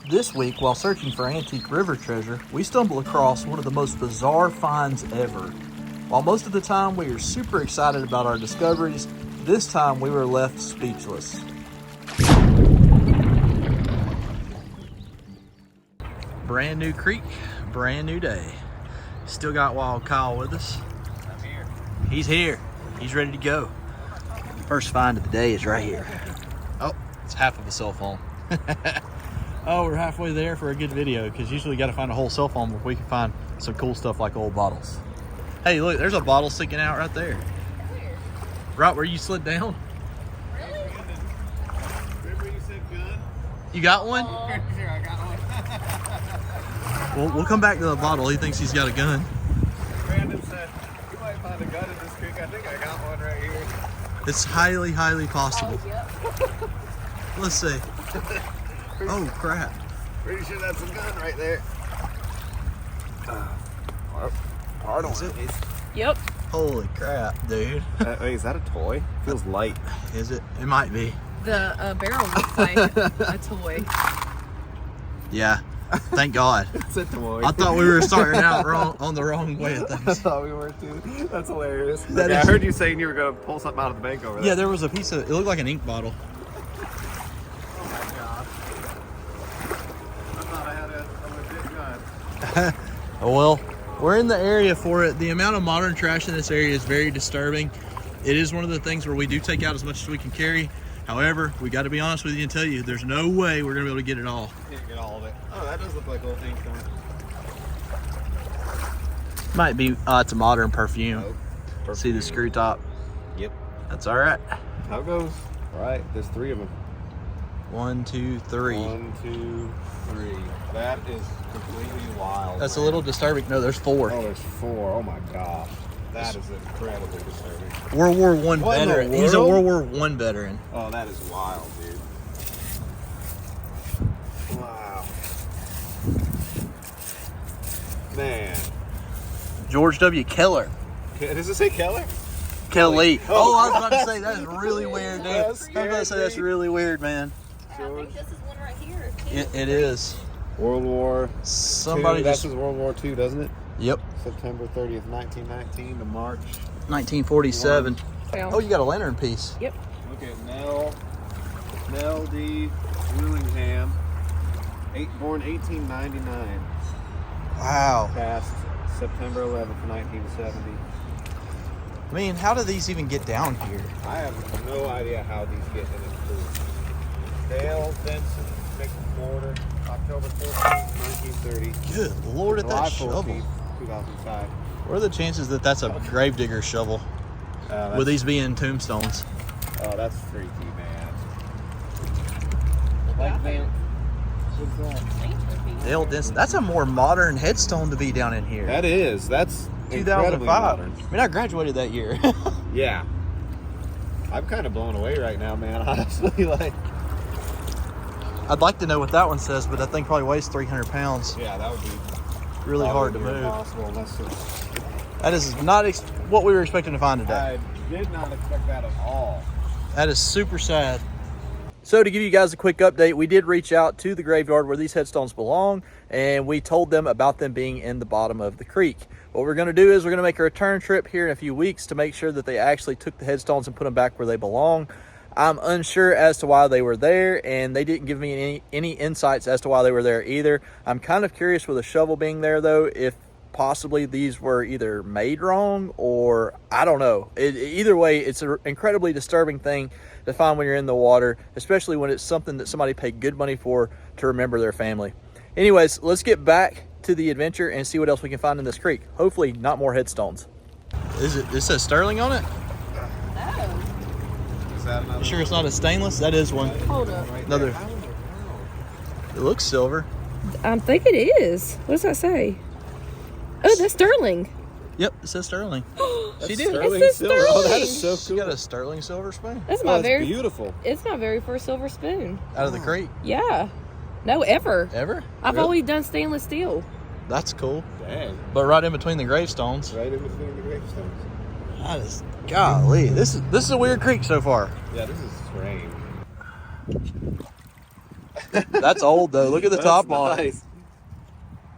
This week, while searching for antique river treasure, we stumbled across one of the most bizarre finds ever. While most of the time we are super excited about our discoveries, this time we were left speechless. Brand new creek, brand new day. Still got Wildkyle with us. I'm here. He's here. He's ready to go. First find of the day is right here. Oh, it's half of a cell phone. Oh, we're halfway there for a good video because usually you got to find a whole cell phone before we can find some cool stuff like old bottles. Hey, look, there's a bottle sticking out right there. Where? Right where you slid down. Really? Remember you said gun? You got one? Sure, I got one. We'll come back to the bottle. He thinks he's got a gun. Brandon said, you might find a gun in this creek. I think I got one right here. It's highly, highly possible. Oh, yep. Let's see. Oh, crap. Pretty sure that's a gun right there. Hard on it. Yep. Holy crap, dude. Wait, is that a toy? Feels light. Is it? It might be. The barrel looks like a toy. Yeah. Thank God. It's a toy. I thought we were starting out wrong on the wrong way of I things. thought we were too. That's hilarious. That I is- heard you saying you were going to pull something out of the bank over there. Yeah, there was a piece of, it looked like an ink bottle. Oh my God. I thought I had a legit gun. Well, we're in the area for it. The amount of modern trash in this area is very disturbing. It is one of the things where we do take out as much as we can carry. However, we got to be honest with you and tell you, there's no way we're going to be able to get it all. Can't get all of it. Oh, that does look like a little ink joint. Might be, it's a modern perfume. Oh, See the screw top? Yep. That's all right. How it goes? All right, there's 3 of them. 1, 2, 3. 1, 2, 3. That is completely wild. That's a man. little disturbing. No, there's 4. Oh, there's 4. Oh my gosh. That is incredibly disturbing. World War I What in the veteran. He's a world? World War I veteran. Oh, that is wild, dude. Wow. Man. George W. Keller. Does it say Keller? Kelly. Oh. Oh, I was about to say, that is really weird, dude. I was That's about to say, that's scary. really weird, man. I think this is one right here. It is. World War Somebody II. just, That says World War II, doesn't it? yep, September 30th, 1919 to March. 1947. Found. Oh, you got a lantern piece. Yep. Look at Nell D. Willingham, born 1899, Wow. passed September 11th, 1970. I mean, how do these even get down here? I have no idea how these get in this creek. Dale Benson McMortar, October 14th, 1930. Good Lord, at July that shovel. 14th, 2005. What are the chances that that's a gravedigger shovel with these being tombstones? Oh, that's freaky, man. Like Van. What's that? Dale Denson. That's a more modern headstone to be down in here. That is. That's incredibly 2005. modern. I mean, I graduated that year. Yeah. I'm kind of blown away right now, man. Honestly, like. I'd like to know what that one says, but that thing probably weighs 300 pounds. Yeah, that would be Really hard to probably move. impossible unless it's- That is not what we were expecting to find today. I did not expect that at all. That is super sad. So to give you guys a quick update, we did reach out to the graveyard where these headstones belong, and we told them about them being in the bottom of the creek. What we're going to do is we're going to make a return trip here in a few weeks to make sure that they actually took the headstones and put them back where they belong. I'm unsure as to why they were there, and they didn't give me any insights as to why they were there either. I'm kind of curious with a shovel being there, though, if possibly these were either made wrong or I don't know. Either way, it's an incredibly disturbing thing to find when you're in the water, especially when it's something that somebody paid good money for to remember their family. Anyways, let's get back to the adventure and see what else we can find in this creek. Hopefully not more headstones. It says Sterling on it? No. Is that another? You sure it's not a stainless? That is one. Hold up. Right Another. there. How in the world? It looks silver. I think it is. What does that say? Oh, that's sterling. Yep, it says Sterling. She did. Sterling It says silver. Oh, that sterling. is so She cool. got a Sterling silver spoon That's Oh, my it's very. beautiful. It's my very first silver spoon. out of the creek. Yeah. No, ever. Ever? I've Really? always done stainless steel. That's cool. Dang. But right in between the gravestones. Right in between the gravestones. That is, golly, this is a weird creek so far. Yeah, this is strange. That's old though. Look at the top on it. Nice.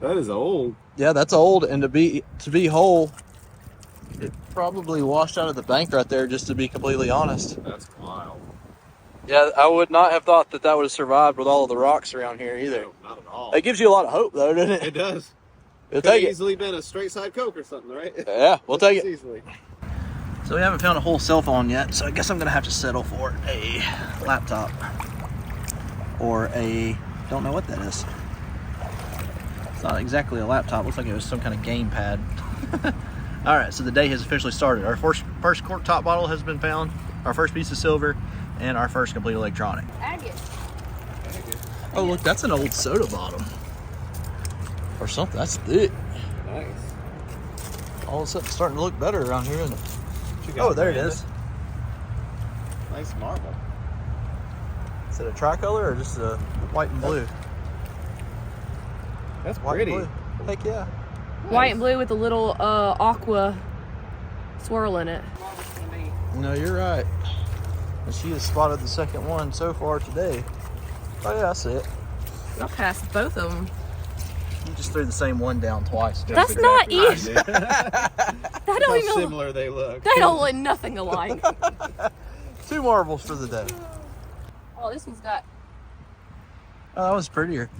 That is old. Yeah, that's old, and to be whole, it probably washed out of the bank right there. Just to be completely honest. That's wild. Yeah, I would not have thought that would have survived with all of the rocks around here either. No, not at all. It gives you a lot of hope though, doesn't it? It does. We'll Could take it. easily been a straight side Coke or something, right? Yeah, we'll take it. Easily. So we haven't found a whole cell phone yet, so I guess I'm gonna have to settle for a laptop or a, don't know what that is. It's not exactly a laptop. Looks like it was some kind of game pad. All right, so the day has officially started. Our first cork top bottle has been found, our first piece of silver, and our first complete electronic. Agate. Oh, look, that's an old soda bottom. Or something. That's thick. Nice. All of a sudden, it's starting to look better around here, isn't it? What you got, Oh, there it Brandon? is. Nice marble. Is it a tricolor or just a white and blue? That's White pretty. and blue. Heck yeah. White and blue with a little aqua swirl in it. No, you're right. And she has spotted the second one so far today. Oh yeah, I see it. I'll pass both of them. You just threw the same one down twice. That's not easy. How That don't even. similar they look. They don't look nothing alike. 2 marbles for the day. Oh, this one's got. Oh, that was prettier.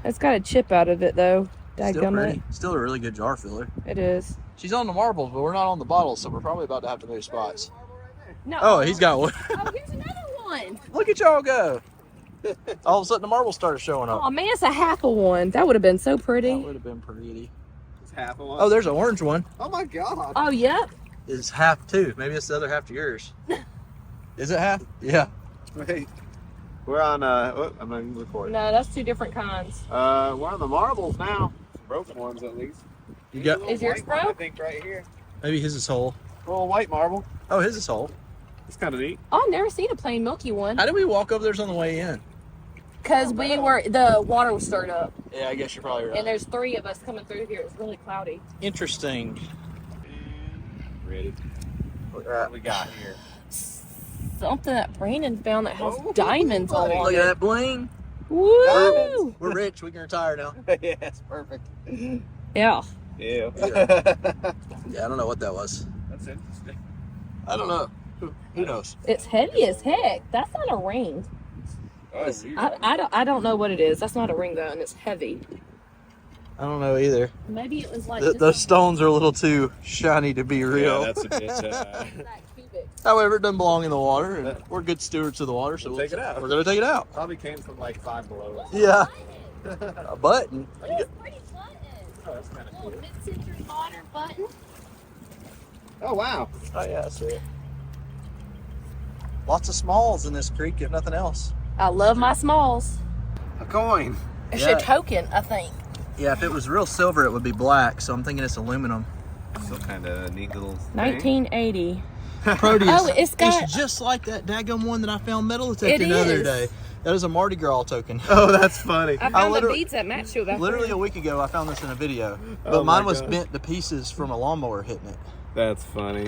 It's got a chip out of it though. Still Dadgummit. pretty. Still a really good jar filler. It is. She's on the marbles, but we're not on the bottles, so we're probably about to have to move spots. No. Oh, he's got one. Oh, here's another one. Look at y'all go. All of a sudden, the marbles started showing up. Oh man, it's a half of one. That would have been so That pretty. would have been pretty. It's half of one. Oh, there's an orange one. Oh my god. Oh, yep. It's half too. Maybe it's the other half to yours. Is it half? Yeah. Wait. We're on oh, I'm not even recording. No, that's 2 different kinds. We're on the marbles now. Broken ones at least. You got. Is yours White one, I broke? think right here. Maybe his is whole. Little white marble. Oh, his is whole. It's kind of neat. Oh, I've never seen a plain milky one. How did we walk over there on the way in? Because the water was stirred up. Yeah, I guess you're probably right. And there's 3 of us coming through here. It's really cloudy. Interesting. Ready. What we got here? Something that Brandon found that has Oh, diamonds all buddy. on Look it. at that bling. Woo! We're rich. We can retire now. Yes, perfect. Yeah. Yeah. Yeah, I don't know what that was. That's interesting. I don't know. Who knows? It's heavy as heck. That's not a ring. Oh, I don't know what it is. That's not a ring though, and it's heavy. I don't know either. Maybe it was like Those stones are a little too shiny to be real. Yeah, that's a bit. that cubic. However, it doesn't belong in the water, and we're good stewards of the water, so We'll take it out. We're gonna take it out. Probably came from like 5 below. Yeah, a button. It's pretty button. Oh, that's kind of Little cool. mid-century modern button. Oh wow. Oh yeah, I see it. Lots of smalls in this creek, if nothing else. I love my smalls. A coin. It's Yeah. a token, I think. Yeah, if it was real silver, it would be black. So I'm thinking it's aluminum. Still kind of neat little. 1980. Proteus. Oh, it's got- just like that daggum one that I found metal detecting It the other is. day. That is a Mardi Gras token. Oh, that's funny. I found the literally- beads that match to it. Literally a week ago, I found this in a video, but Oh my mine was God. bent to pieces from a lawnmower hitting it. That's funny.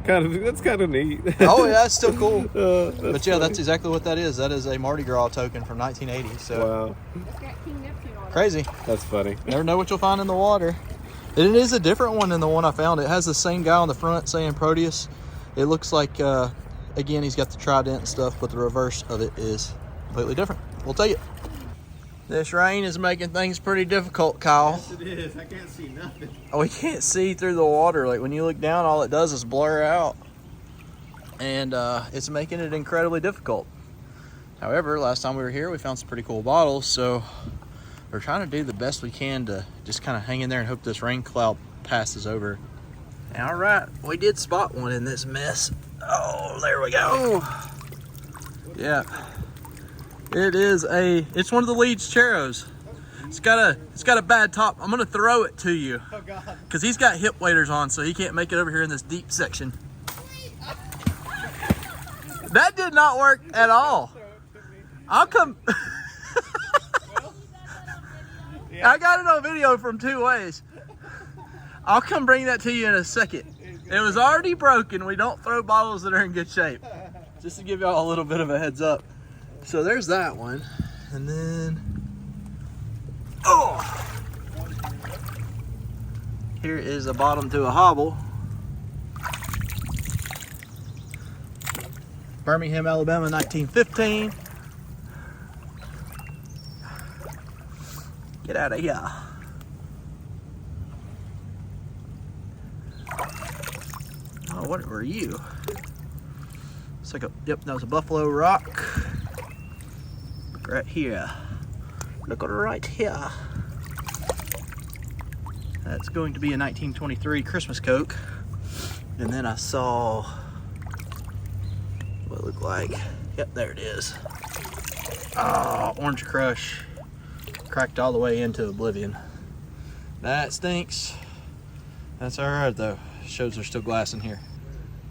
That's kind of neat. Oh yeah, it's still cool. That's But yeah, funny. that's exactly what that is. That is a Mardi Gras token from 1980. So Wow, It's got King Neptune on it. crazy. that's funny. Never know what you'll find in the water. And it is a different one than the one I found. It has the same guy on the front saying Proteus. It looks like, again, he's got the trident and stuff, but the reverse of it is completely different. We'll take it. This rain is making things pretty difficult, Kyle. Yes, it is. I can't see nothing. Oh, we can't see through the water. Like when you look down, all it does is blur out. And it's making it incredibly difficult. However, last time we were here, we found some pretty cool bottles. So we're trying to do the best we can to just kind of hang in there and hope this rain cloud passes over. All right, we did spot one in this mess. Oh, there we go. Yeah. It's one of the Leeds Cheros. It's got a bad top. I'm gonna throw it to you. Oh God. Because he's got hip waders on, so he can't make it over here in this deep section. That did not work at all. I'll come. I got it on video from 2 ways. I'll come bring that to you in a second. It was already broken. We don't throw bottles that are in good shape. Just to give y'all a little bit of a heads up. So there's that one. And then, oh! Here is the bottom to a hobble. Birmingham, Alabama, 1915. Get out of here. Oh, what were you? It's like a, yep, that was a buffalo rock. Look right here. Look right here. That's going to be a 1923 Christmas Coke. And then I saw what it looked like. Yep, there it is. Oh, Orange Crush. Cracked all the way into oblivion. That stinks. That's all right though. Shows there's still glass in here.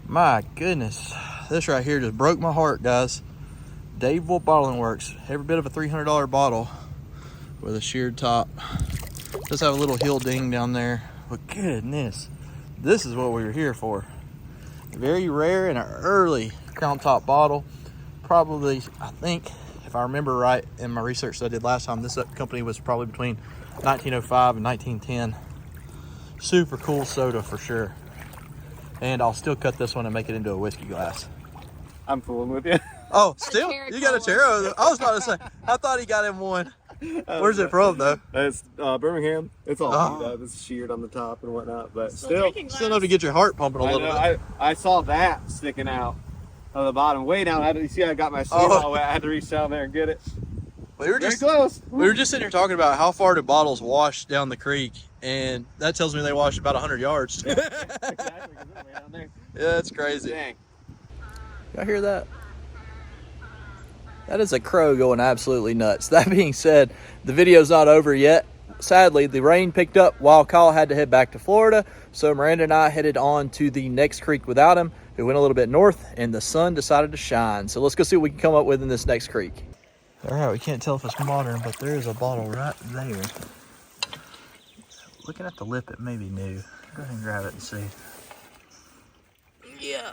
My goodness. This right here just broke my heart, guys. Daveville Bottling Works. Every bit of a $300 bottle with a sheared top. Does have a little heel ding down there. But goodness, this is what we were here for. Very rare and an early crown top bottle. Probably, I think, if I remember right in my research that I did last time, this company was probably between 1905 and 1910. Super cool soda for sure. And I'll still cut this one and make it into a whiskey glass. I'm fooling with you. Oh, still? You got a Taro? I was about to say, I thought he got him one. Where's it from, though? It's Birmingham. It's all beat up. It's sheared on the top and whatnot, but still Still enough to get your heart pumping a little bit. I saw that sticking out of the bottom, way down. You see, I got my sleeve all wet. I had to reach down there and get it. We were Very close. We were just sitting here talking about how far do bottles wash down the creek, and that tells me they wash about 100 yards. Exactly, 'cause it's way down there. Yeah, that's crazy. Dang. Y'all hear that? That is a crow going absolutely nuts. That being said, the video's not over yet. Sadly, the rain picked up while Kyle had to head back to Florida, so Miranda and I headed on to the next creek without him. We went a little bit north, and the sun decided to shine. So let's go see what we can come up with in this next creek. All right, we can't tell if it's modern, but there is a bottle right there. Looking at the lip, it may be new. Go ahead and grab it and see. Yeah.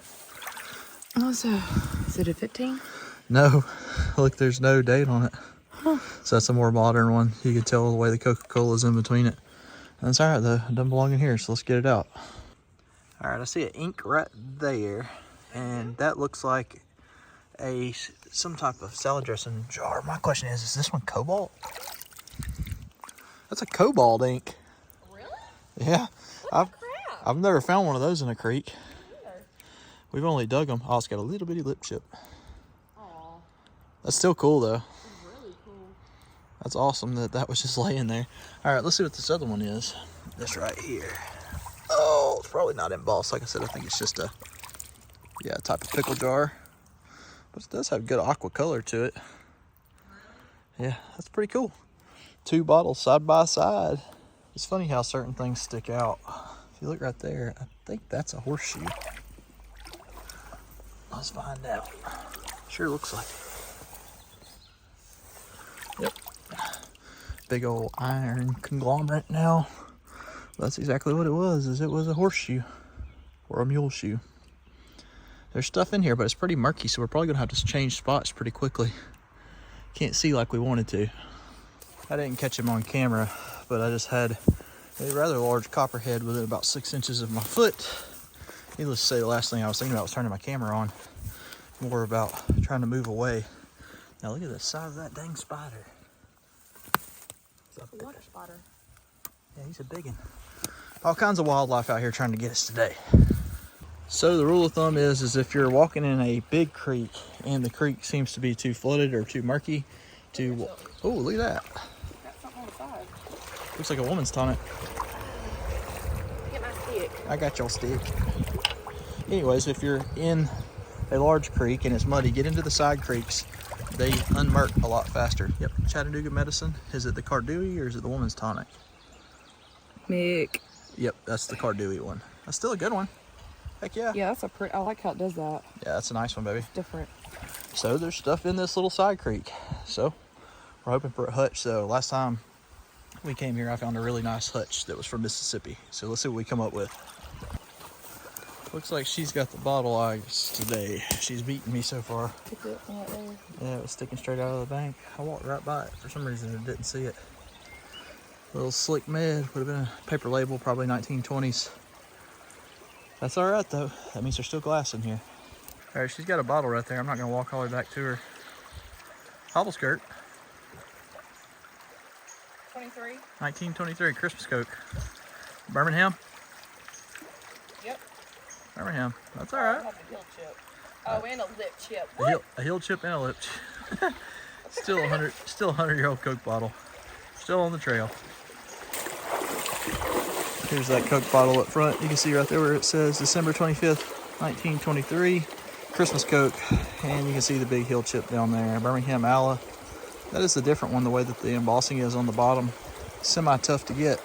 Oh, so is it a 15? No, look, there's no date on it. Huh. So that's a more modern one. You can tell the way the Coca-Cola's in between it. That's all right though, it doesn't belong in here, so let's get it out. All right, I see an ink right there, and that looks like some type of salad dressing jar. My question is this one cobalt? That's a cobalt ink. Really? Yeah. What the crap? I've never found one of those in a creek. We've only dug them. Oh, it's got a little bitty lip chip. Aw. That's still cool though. It's really cool. That's awesome that that was just laying there. All right, let's see what this other one is. This right here. Oh, it's probably not embossed. Like I said, I think it's just a type of pickle jar. But it does have good aqua color to it. Yeah, that's pretty cool. 2 bottles side by side. It's funny how certain things stick out. If you look right there, I think that's a horseshoe. Let's find out. Sure looks like it. Yep. Big old iron conglomerate now. That's exactly what it was, is it was a horseshoe or a mule shoe. There's stuff in here, but it's pretty murky, so we're probably gonna have to change spots pretty quickly. Can't see like we wanted to. I didn't catch him on camera, but I just had a rather large copperhead within about 6 inches of my foot. Needless to say, the last thing I was thinking about was turning my camera on. More about trying to move away. Now look at the size of that dang spider. It's a water spotter. Yeah, he's a big one. All kinds of wildlife out here trying to get us today. So the rule of thumb is if you're walking in a big creek and the creek seems to be too flooded or too murky, oh, look at that. Got something on the side. Looks like a woman's tonic. Get my stick. I got your stick. Anyways, if you're in a large creek and it's muddy, get into the side creeks. They unmurk a lot faster. Yep, Chattanooga medicine. Is it the Cardui or is it the woman's tonic? Mick. Yep, that's the Cardui one. That's still a good one. Heck yeah. Yeah, that's a pretty. I like how it does that. Yeah, that's a nice one, baby. It's different. So there's stuff in this little side creek. So we're hoping for a hutch. So last time we came here, I found a really nice hutch that was from Mississippi. So let's see what we come up with. Looks like she's got the bottle eyes today. She's beating me so far. Yeah, it was sticking straight out of the bank. I walked right by it. For some reason, I didn't see it. Little slick med. Would have been a paper label, probably 1920s. That's all right, though. That means there's still glass in here. All right, she's got a bottle right there. I'm not going to walk all the way back to her. Hobble skirt. 1923, Christmas Coke. Birmingham? Yep. Birmingham. That's all right. A heel chip. Oh, and a lip chip. A heel chip and a lip chip. Still a 100-year-old Coke bottle. Still on the trail. Here's that Coke bottle up front. You can see right there where it says December 25th, 1923. Christmas Coke. And you can see the big heel chip down there. Birmingham Alla. That is the different one, the way that the embossing is on the bottom. Semi-tough to get.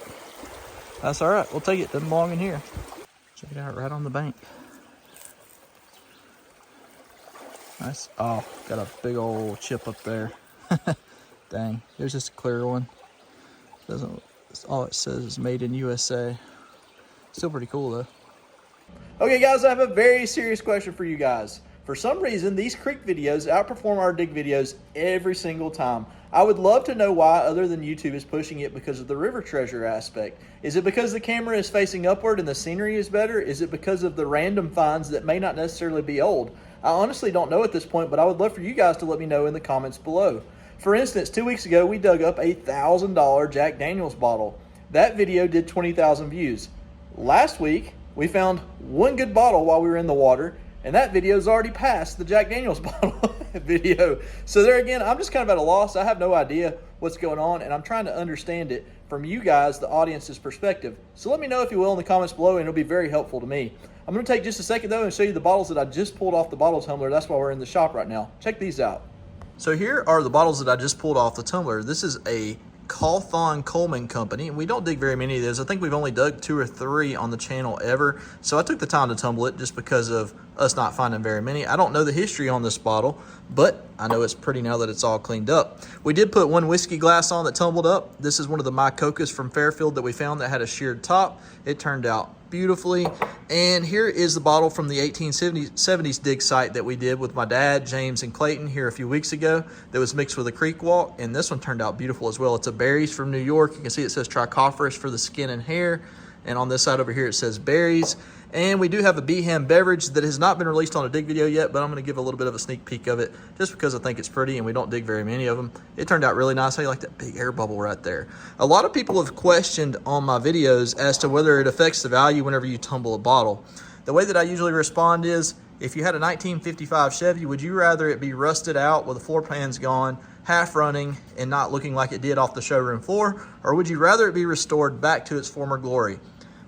That's all right. We'll take it. Doesn't belong in here. Check it out right on the bank. Nice. Oh, got a big old chip up there. Dang. There's just a clear one. Doesn't. All it says is made in USA. Still pretty cool though. Okay guys, I have a very serious question for you guys. For some reason, these creek videos outperform our dig videos every single time. I would love to know why, other than YouTube is pushing it because of the river treasure aspect. Is it because the camera is facing upward and the scenery is better? Is it because of the random finds that may not necessarily be old? I honestly don't know at this point, but I would love for you guys to let me know in the comments below. For instance, 2 weeks ago, we dug up a $1,000 Jack Daniels bottle. That video did 20,000 views. Last week, we found one good bottle while we were in the water, and that video's already passed the Jack Daniels bottle video. So there again, I'm just kind of at a loss. I have no idea what's going on, and I'm trying to understand it from you guys, the audience's perspective. So let me know, if you will, in the comments below, and it'll be very helpful to me. I'm going to take just a second, though, and show you the bottles that I just pulled off the bottle tumbler. That's why we're in the shop right now. Check these out. So here are the bottles that I just pulled off the tumbler. This is a Cawthon Coleman company, and we don't dig very many of those. I think we've only dug 2 or 3 on the channel ever, so I took the time to tumble it just because of us not finding very many. I don't know the history on this bottle, but I know it's pretty now that it's all cleaned up. We did put one whiskey glass on that tumbled up. This is one of the My Cocas from Fairfield that we found that had a sheared top. It turned out beautifully. And here is the bottle from the 1870s dig site that we did with my dad, James, and Clayton here a few weeks ago that was mixed with a creek walk, and this one turned out beautiful as well. It's a berries from New York. You can see it says trichophorus for the skin and hair, and on this side over here it says berries. And we do have a Beeham beverage that has not been released on a dig video yet, but I'm going to give a little bit of a sneak peek of it just because I think it's pretty and we don't dig very many of them. It turned out really nice. How you like that big air bubble right there? A lot of people have questioned on my videos as to whether it affects the value whenever you tumble a bottle. The way that I usually respond is, if you had a 1955 Chevy, would you rather it be rusted out with the floor pans gone, half running, and not looking like it did off the showroom floor, or would you rather it be restored back to its former glory?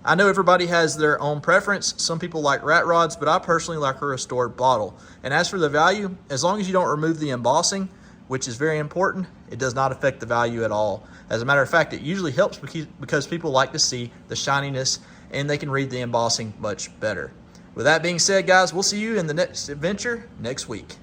I know everybody has their own preference. Some people like rat rods, but I personally like a restored bottle. And as for the value, as long as you don't remove the embossing, which is very important, it does not affect the value at all. As a matter of fact, it usually helps because people like to see the shininess and they can read the embossing much better. With that being said, guys, we'll see you in the next adventure next week.